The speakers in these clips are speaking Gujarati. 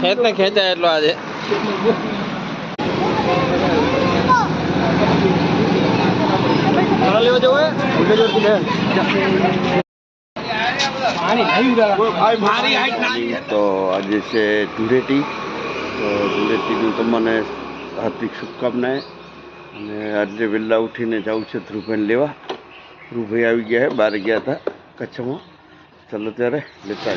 ખેંચને ખેંચાય એટલો આજે લેવા જવું તો આજે છે ધૂળેટી તો ધૂળેટીનું તમને હાર્દિક શુભકામનાએ અને આજે વહેલા ઉઠીને જવું છે ધ્રુવભાઈને લેવા ધ્રુવભાઈ આવી ગયા છે બહાર ગયા હતા કચ્છમાં ચાલો ત્યારે લેતા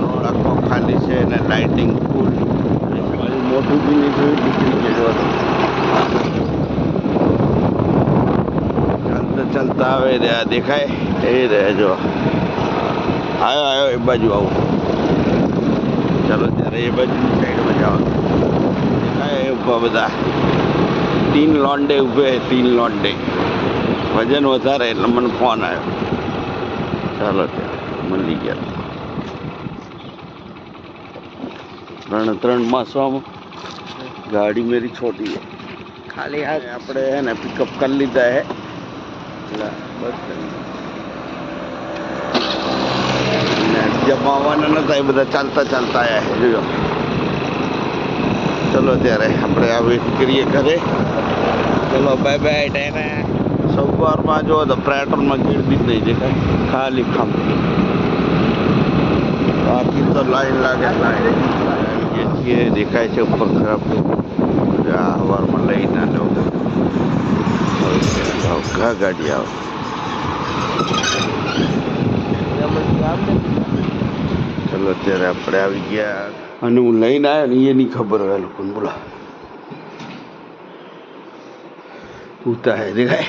રોડ આખો ખાલી છે અને લાઇટિંગ ફૂલ મોટું બી નહીં જોયું નીકળી ગયેલું ચાલતા ચાલતા આવે રહ્યા દેખાય એ રહ્યા જો આવ્યો એ બાજુ આવું ચાલો ત્યારે એ બાજુની સાઈડમાં જવાનું દેખાય એ ઉભા બધા 3 લોન્ડે ઉભે 3 લોન્ડે વજન વધારે એટલે મને ફોન આવ્યો ચાલો ત્યારે મળી ગયા 3 માસમાં ગાડી મેરી છોટી है खाली हाथ આપણે है ને પિકઅપ કરી લીધા है બસ બીજા આવવાના નતા એ બધા ચાલતા ચાલતા આવ્યા છે જોજો ચલો ત્યારે આપણે આ વેટ કરીએ ઘરે ચલો બાય બાય ટાઈમે સવારમાં જો તો પેટ્રોલમાં ગીરદી જ નહીં દેખાય ખાલી ખમ બાકી તો લાઈન લાગે લાઈન છીએ દેખાય છે ઉપર ખરાબ આ હવારમાં લઈને ઘા ગાડી આવે ચલો અત્યારે આપણે આવી ગયા અને હું લઈને આવ્યો ને એની ખબર હોય લોકોને બોલા પૂતા હે દેખાય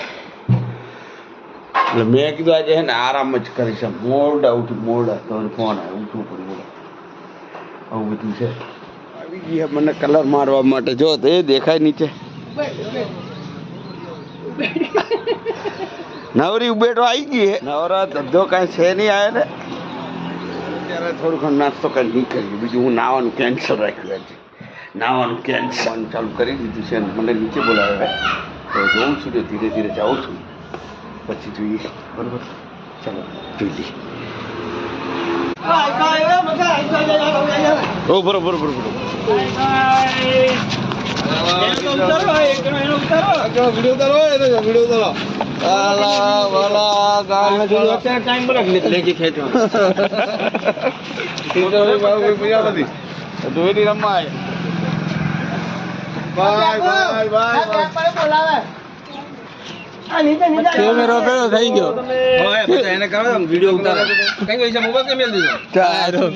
એટલે મેં કીધું આજે છે ને આરામ જ કરીશ મોડા ઉઠી મોડા તો ફોન આવે ઉઠવું પડ્યું બોલો આવું બધું છે આવી ગયા મને કલર મારવા માટે જો તો એ દેખાય નીચે નવરી ઉભેટો આવી ગઈ હે નવરા ધંધો કાંઈ છે નહીં આવે ને અત્યારે થોડું ઘણું નાસ્તો કરી નીકળ્યું બીજું હું નાવાનું કેન્સલ રાખ્યું છે નાવાનું કેન્સલ ચાલુ કરી દીધું છે મને નીચે બોલાવે તો જોઉં છું ને ધીરે ધીરે જાઉં છું પછી જોઈએ બરાબર ચાલો જોઈ લઈએ બરોબર રમાય કેમેરો પેલો થઈ ગયો એને કરો વિડીયો ઉતારો કઈ પૈસા મોબાઈલ કે મેલ દીધો ચાલો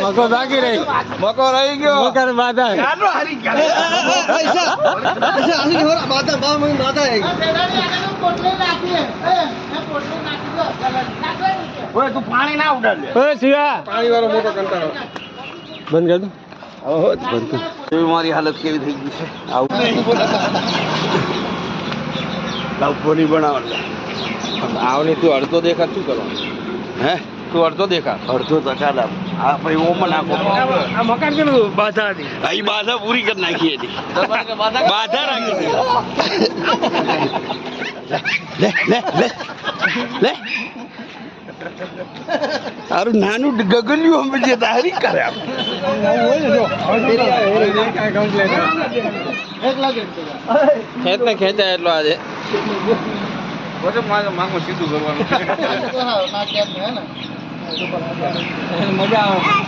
મકો બાકી રહી મકો રહી ગયો મકર બાધા તું પાણી ના ઉડાડ પાણી વાળો મોટો કંટાળો બંધ કર દો બંધ કર મારી હાલત કેવી થઈ ગઈ છે આવું બનાવવાનું આવની તું અડધો દેખા શું કરવાનું હે તું અડધો દેખા અડધો તો ચાલ આ ભાઈ ઓમાં નાખો આ મકાન કેવું બાધા હતી આ બાધા પૂરી કરી નાખી હતી બાધા રાખી લે લે લે લે તારું નાનું ગગલિયું અમે જે તારી કરે ખેંચને ખેંચાય એટલો આજે માંગો સીધું કરવાનું મજા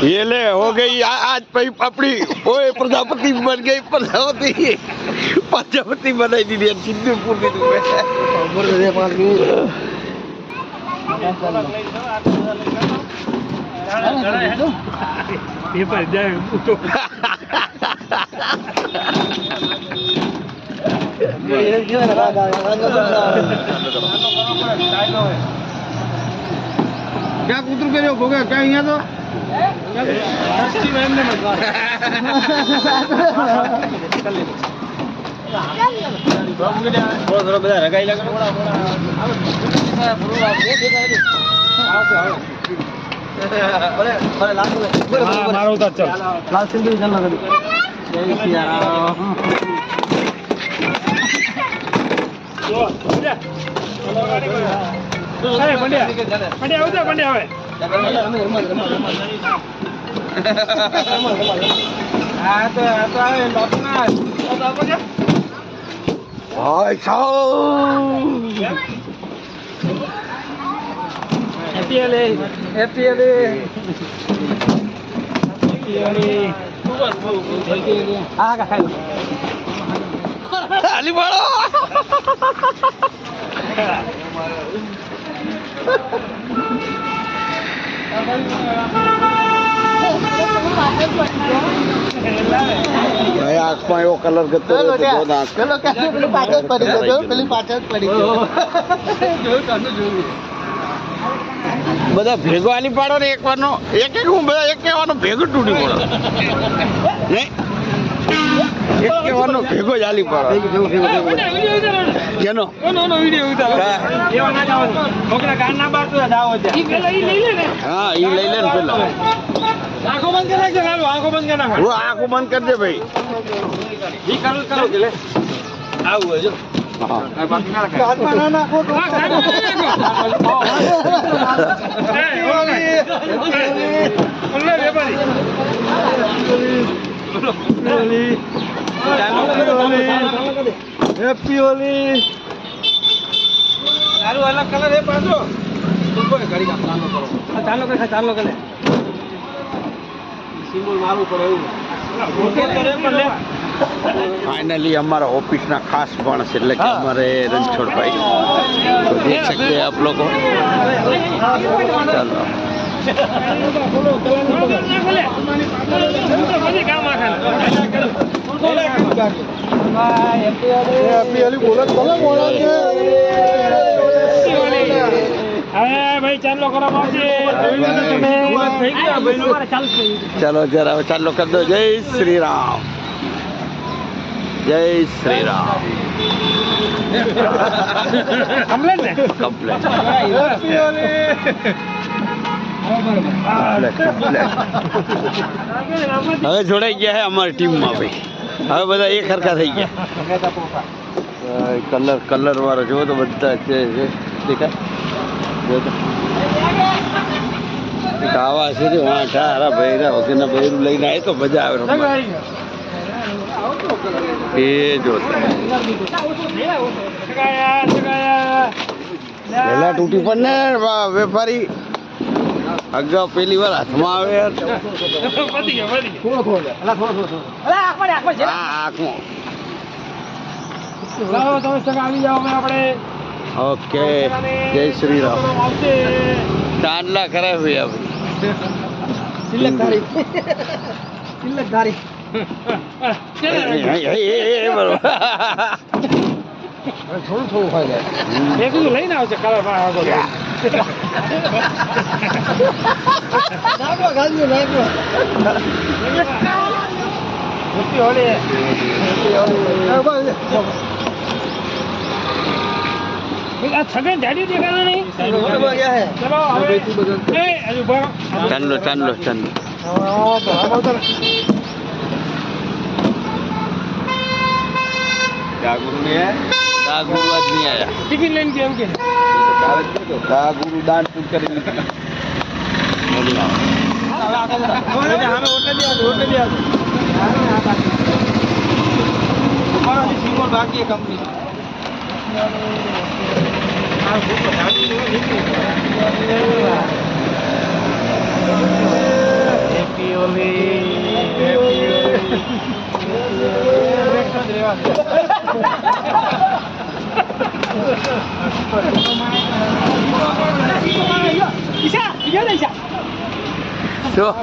ये ले हो गई आज अपनी ओए प्रजापति बन गई प्रजापति बनाई दी सिद्धूपुर की तुम्हें પેપર જાય ક્યાં કૂતરું કર્યો ભોગે ક્યાં અહીંયા તો બધા રગાઈ મારો ઉતાર ચાલ લાલ સિંધુ ચાલ ના કરી જય સિયારામ આંખમાં એવો કલર ગતો બધા ભેગો આલી પાડો ને એક વાર નો એક હું બધા એક કહેવાનો ભેગો તૂટી પડો નહીં એક કહેવાનો ભેગો જ આલી પાડો કેનો હા ઈ લઈ લે ને પેલા આંખો બંધ કરી નાખજો આંખો બંધ કરી નાખો આંખો બંધ કરજે ભાઈ ઈ કરું કે લે આવું હજો હેપી હોલી ચાલુ અલગ કલર હે પાછો ગાડી કામ ચાલો કરે ચાલો કરે સિમ્બોલ મારવું પડે એવું फाइनली हमारा ऑफिस ना खास मानस એટલે કે हमारे रणछोड़ भाई तो देख सकते हैं आप लोग चलो भाई चालो करो चलो जरा चालो कर दो जय श्री राम जय श्री राम હવે જોડાઈ ગયા હે અમારી ટીમમાં ભાઈ હવે બધા એક હરખા થઈ ગયા કલર કલર વાળો જો તો બધા છે દેખાય આવા છે હારા ભૈરા વગરના ભૈરું લઈને આવે તો મજા આવે એ જો પેલા તૂટી પણ ને વેપારી અગાઉ પેલી વાર હાથમાં આવે ઓકે જય શ્રી રામ ચાંદલા કરે ભાઈ તિલકધારી થોડું થોડું હોય એક લઈને આવશે કલર છગન જાડી દેખાડો નહીં ચાંદલો ચાંદલો ચાંદલો गुरु नहीं है गुरु आज नहीं आया टिफिन लेने के हमके गुरु दान पूछ कर बाकी है कंपनी જો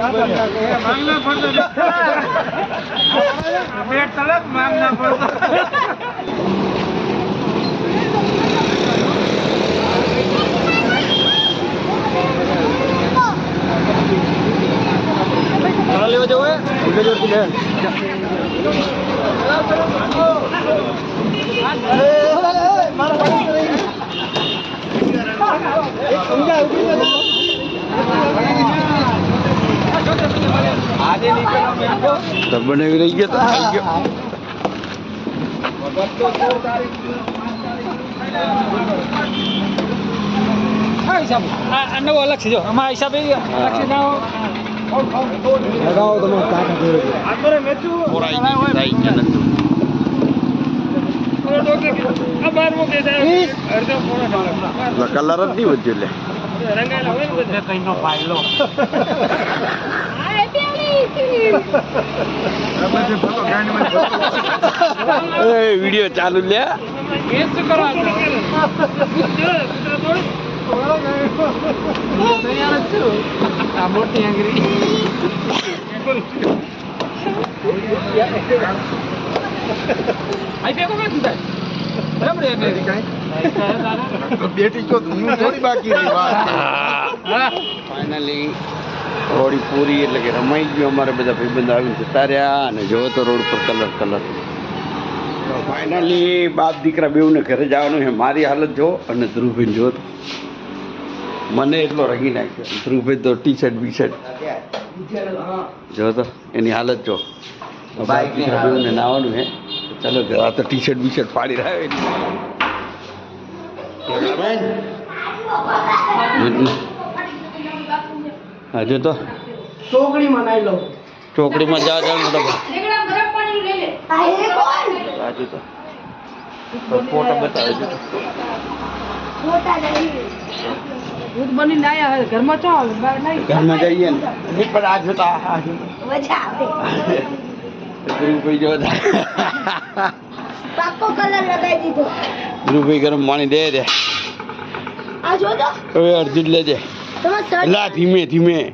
લેવા જવું તો બનાવી રહી ગયો તો થઈ ગયો નવો અલગ છે જો અમારા હિસાબે અલગ છે લગાવો તમે કલર જ નહીં વધ્યો લે વિડીયો ચાલુ લે મોટી આંગળી ફાઇનલી હોળી પૂરી એટલે કે રમાઈ ગયું અમારે બધા ભાઈબંધ આવીને જતા રહ્યા અને જોવો તો રોડ પર કલર ફાઇનલી બાપ દીકરા બેઉને ઘરે જવાનું છે મારી હાલત જો અને ધ્રુવભાઈ જો મને એટલો રંગી નાખ્યો ધ્રુવભાઈ તો ટી શર્ટ જો તો એની હાલત જો બાપ દીકરા બેઉને નાવાનું છે ચાલો આ તો ટી શર્ટ ફાડી રહ્યો હજુ તો ચોકડીમાં જા મોટા હજુ તો ફોટો બતાવે છે ઘરમાં જઈએ ને પણ આ જોતા ધ્રુવભાઈ જો ધ્રુવભાઈ ગરમ પાણી દે હવે અર્જુન લેજે એટલે ધીમે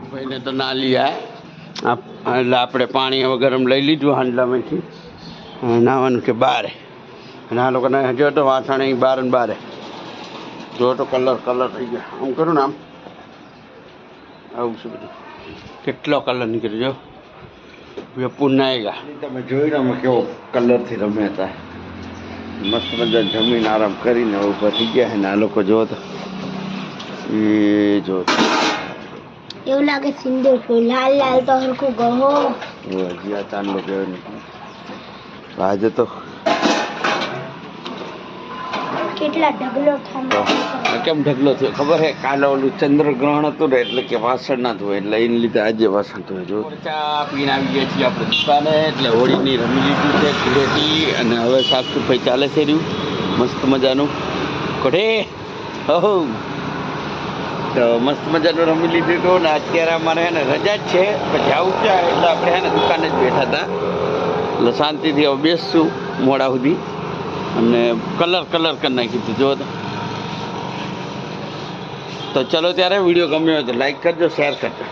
ભાઈને તો ના લીયા એટલે આપણે પાણી હવે ગરમ લઈ લીધું હાંડલામાંથી નાવાનું કે બારે અને આ લોકોને જો તો વાસણ અહીં બાર ને બારે જો તો કલર થઈ ગયા આમ કરું ને આમ આવું છે બધું કેટલો કલર નીકળ્યો જો પૂર્ણ આવ્યા તમે જોઈ લો અમે કેવો કલરથી રમ્યા હતા મસ્ત બધા જમીન આરામ કરીને ઉભા થઈ ગયા છે ને આ લોકો જો તો એ જો એવું લાગે સિંદૂર ફૂલ લાલ તો હરખું ગહો હજી આ ચાંદલો ગયો નહીં આજે તો કેટલા ઢગલો થાય કેમ ઢગલો થયો ખબર હે કાલે ઓલું ચંદ્રગ્રહણ હતું ને એટલે કે વાસણ ના ધોય એટલે એને લીધે આજે વાસણ ધોય જો ચા પીને આવી ગયા છીએ આપણે દુકાને એટલે હોળીની રમી લીધું છે ઘરેથી અને હવે સાફ સફાઈ ચાલે છે રહ્યું મસ્ત મજાનું કોઠે હો તો મસ્ત મજાનું રમી લીધું હતું ને અત્યારે અમારે હે ને રજા જ છે પછી આવું ત્યાં એટલે આપણે હે ને દુકાને જ બેઠા હતા એટલે શાંતિથી હવે બેસશું મોડા સુધી અને કલર કરી નાખી દીધું જો તો ચલો ત્યારે વિડીયો ગમ્યો હોય તો લાઈક કરજો શેર કરજો